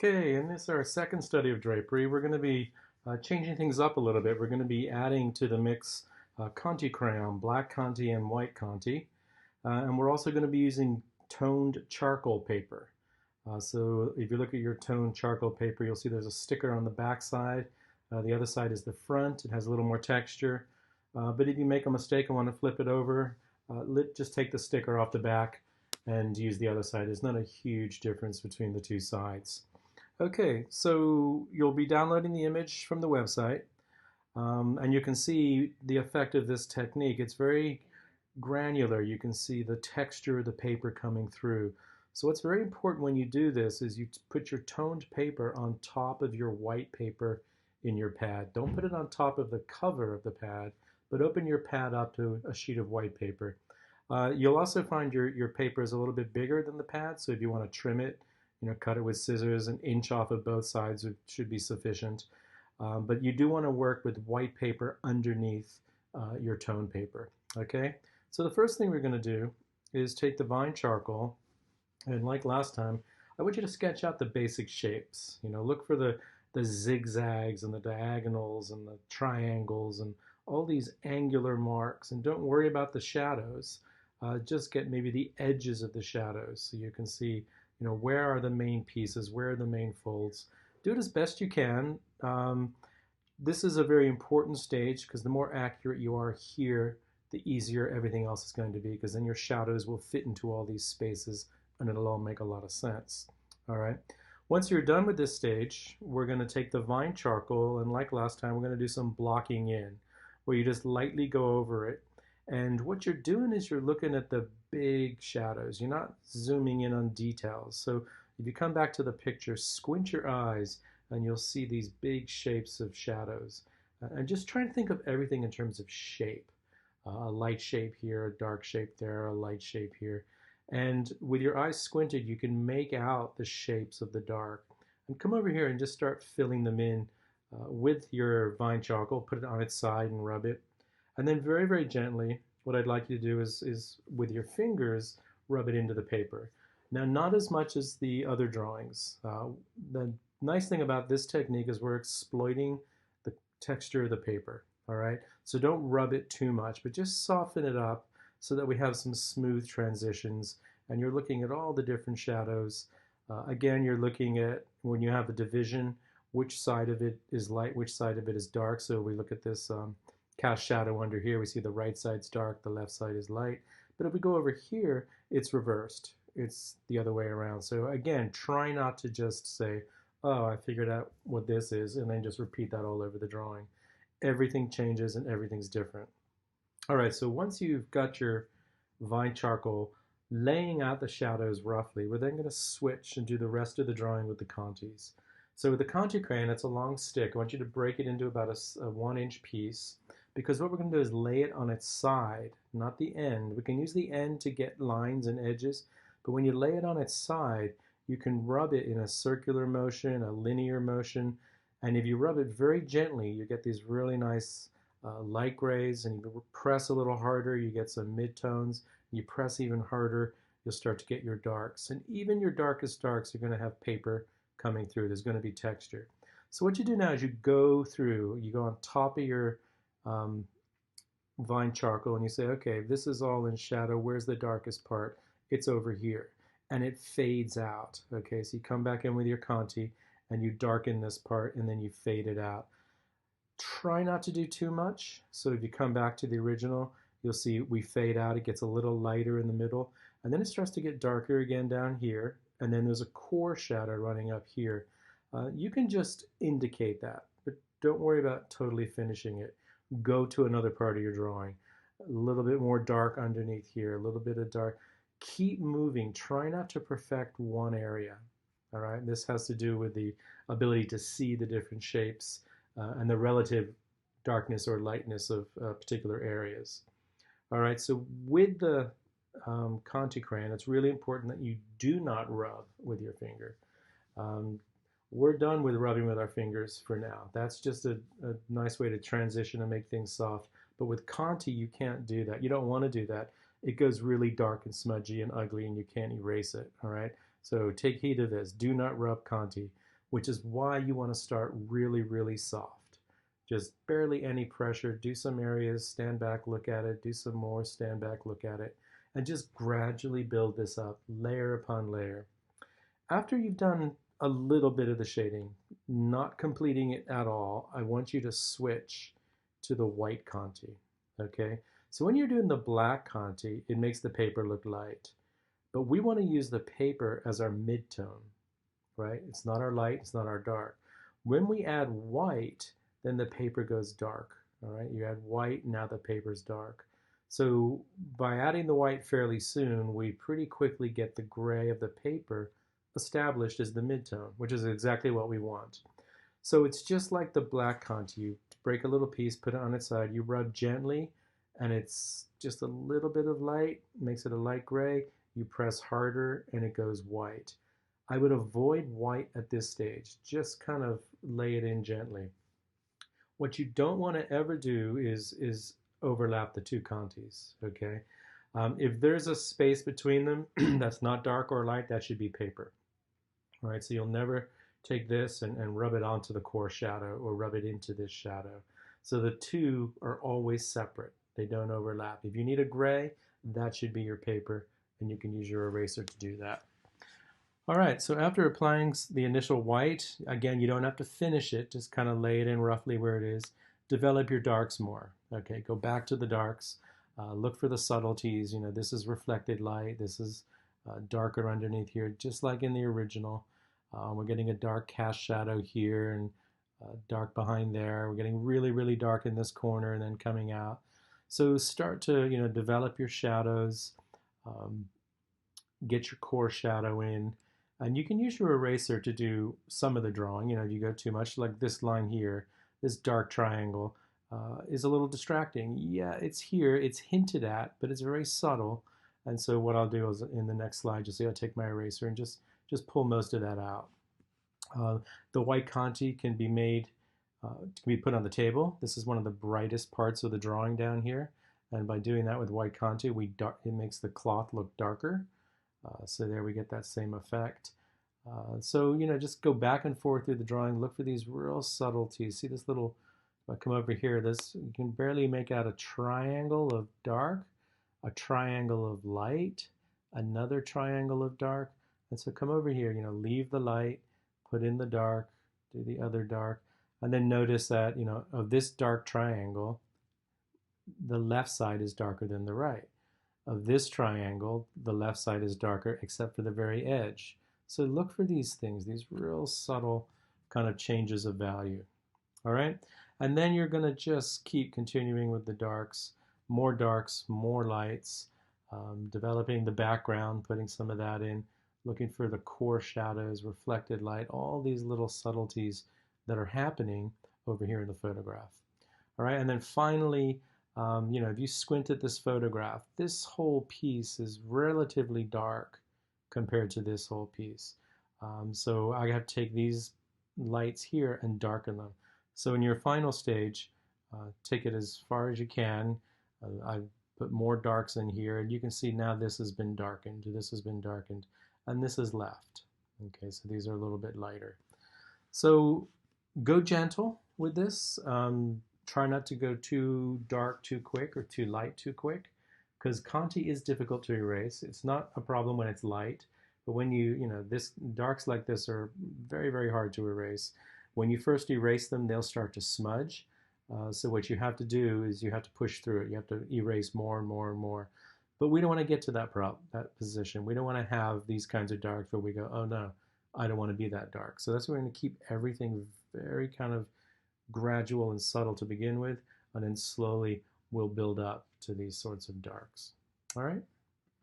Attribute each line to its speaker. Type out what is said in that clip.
Speaker 1: Okay, and this is our second study of drapery. We're going to be changing things up a little bit. We're going to be adding to the mix Conte crayon, black Conte and white Conte. And we're also going to be using toned charcoal paper. So if you look at your toned charcoal paper, you'll see there's a sticker on the back side. The other side is the front. It has a little more texture. But if you make a mistake and want to flip it over, just take the sticker off the back and use the other side. There's not a huge difference between the two sides. Okay, so you'll be downloading the image from the website, and you can see the effect of this technique. It's very granular. You can see the texture of the paper coming through. So what's very important when you do this is you put your toned paper on top of your white paper in your pad. Don't put it on top of the cover of the pad, but open your pad up to a sheet of white paper. You'll also find your paper is a little bit bigger than the pad, so if you want to trim it, cut it with scissors, an inch off of both sides should be sufficient. But you do want to work with white paper underneath your tone paper, okay? So the first thing we're going to do is take the vine charcoal, and like last time, I want you to sketch out the basic shapes. Look for the zigzags and the diagonals and the triangles and all these angular marks, and don't worry about the shadows. Just get maybe the edges of the shadows so you can see where are the main pieces, where are the main folds. Do it as best you can. This is a very important stage because the more accurate you are here, the easier everything else is going to be, because then your shadows will fit into all these spaces and it'll all make a lot of sense. All right. Once you're done with this stage, we're going to take the vine charcoal, and like last time, we're going to do some blocking in, where you just lightly go over it. And what you're doing is you're looking at the big shadows. You're not zooming in on details. So if you come back to the picture, squint your eyes and you'll see these big shapes of shadows. And just try and think of everything in terms of shape. A light shape here, a dark shape there, a light shape here. And with your eyes squinted, you can make out the shapes of the dark. And come over here and just start filling them in with your vine charcoal. Put it on its side and rub it. And then very, very gently, what I'd like you to do is with your fingers, rub it into the paper. Now, not as much as the other drawings. The nice thing about this technique is we're exploiting the texture of the paper, all right? So don't rub it too much, but just soften it up so that we have some smooth transitions, and you're looking at all the different shadows. Again, you're looking at, when you have the division, which side of it is light, which side of it is dark. So we look at this cast shadow under here, we see the right side's dark, the left side is light. But if we go over here, it's reversed. It's the other way around. So again, try not to just say, oh, I figured out what this is, and then just repeat that all over the drawing. Everything changes and everything's different. All right, so once you've got your vine charcoal laying out the shadows roughly, we're then going to switch and do the rest of the drawing with the Contes. So with the Conte crayon, it's a long stick. I want you to break it into about a 1-inch piece, because what we're going to do is lay it on its side, not the end. We can use the end to get lines and edges, but when you lay it on its side, you can rub it in a circular motion, a linear motion, and if you rub it very gently, you get these really nice light grays, and you press a little harder, you get some midtones. You press even harder, you'll start to get your darks. And even your darkest darks are going to have paper coming through. There's going to be texture. So what you do now is you go through, you go on top of your vine charcoal, and you say, okay, this is all in shadow. Where's the darkest part? It's over here. And it fades out. Okay, so you come back in with your Conte, and you darken this part, and then you fade it out. Try not to do too much. So if you come back to the original, you'll see we fade out. It gets a little lighter in the middle, and then it starts to get darker again down here, and then there's a core shadow running up here. You can just indicate that, but don't worry about totally finishing it. Go to another part of your drawing. A little bit more dark underneath here, a little bit of dark. Keep moving. Try not to perfect one area. All right, this has to do with the ability to see the different shapes and the relative darkness or lightness of particular areas. All right, so with the Conte crayon, it's really important that you do not rub with your finger. We're done with rubbing with our fingers for now. That's just a nice way to transition and make things soft. But with Conte, you can't do that. You don't want to do that. It goes really dark and smudgy and ugly, and you can't erase it, all right? So take heed of this. Do not rub Conte. which is why you want to start really, really soft. Just barely any pressure. Do some areas, stand back, look at it, do some more, stand back, look at it, and just gradually build this up, layer upon layer. After you've done a little bit of the shading, not completing it at all, I want you to switch to the white Conte, okay? So when you're doing the black Conte, it makes the paper look light. But we want to use the paper as our midtone, right? It's not our light, it's not our dark. When we add white, then the paper goes dark, all right? You add white, now the paper's dark. So by adding the white fairly soon, we pretty quickly get the gray of the paper established as the midtone, which is exactly what we want. So it's just like the black Conte. You break a little piece, put it on its side, you rub gently, and it's just a little bit of light, makes it a light gray. You press harder, and it goes white. I would avoid white at this stage. Just kind of lay it in gently. What you don't want to ever do is overlap the two Contes, okay? If there's a space between them that's not dark or light, that should be paper. All right, so you'll never take this and rub it onto the core shadow or rub it into this shadow. So the two are always separate. They don't overlap. If you need a gray, that should be your paper, and you can use your eraser to do that. All right, so after applying the initial white, again, you don't have to finish it, just kind of lay it in roughly where it is. Develop your darks more. Okay, go back to the darks. Look for the subtleties. You know, this is reflected light. This is darker underneath here, just like in the original. We're getting a dark cast shadow here and dark behind there. We're getting really, really dark in this corner and then coming out. So start to, you know, develop your shadows, get your core shadow in, and you can use your eraser to do some of the drawing. You know, if you go too much, like this line here, this dark triangle is a little distracting. Yeah, it's here, it's hinted at, but it's very subtle. And so what I'll do is in the next slide, you'll see I'll take my eraser and just pull most of that out. The white Conte can be made, can be put on the table. This is one of the brightest parts of the drawing down here. And by doing that with white Conte, it makes the cloth look darker. So there we get that same effect. So, you know, just go back and forth through the drawing, look for these real subtleties. See this little, if I come over here, this, you can barely make out a triangle of dark, a triangle of light, another triangle of dark. And so come over here, you know, leave the light, put in the dark, do the other dark, and then notice that, you know, of this dark triangle, the left side is darker than the right. Of this triangle, the left side is darker except for the very edge. So look for these things, these real subtle kind of changes of value. All right? And then you're going to just keep continuing with the darks, more lights, developing the background, putting some of that in, looking for the core shadows, reflected light, all these little subtleties that are happening over here in the photograph. All right, and then finally, you know, if you squint at this photograph, this whole piece is relatively dark compared to this whole piece. So I have to take these lights here and darken them. So in your final stage, take it as far as you can. I've put more darks in here, and you can see now this has been darkened, this has been darkened, and this is left. Okay, so these are a little bit lighter. So go gentle with this. Try not to go too dark too quick or too light too quick, because Conte is difficult to erase. It's not a problem when it's light, but when you know, darks like this are very, very hard to erase. When you first erase them, they'll start to smudge. So what you have to do is you have to push through it. You have to erase more and more and more. But we don't want to get to that position. We don't want to have these kinds of darks where we go, oh no, I don't want to be that dark. So that's why we're going to keep everything very kind of gradual and subtle to begin with, and then slowly we'll build up to these sorts of darks. All right?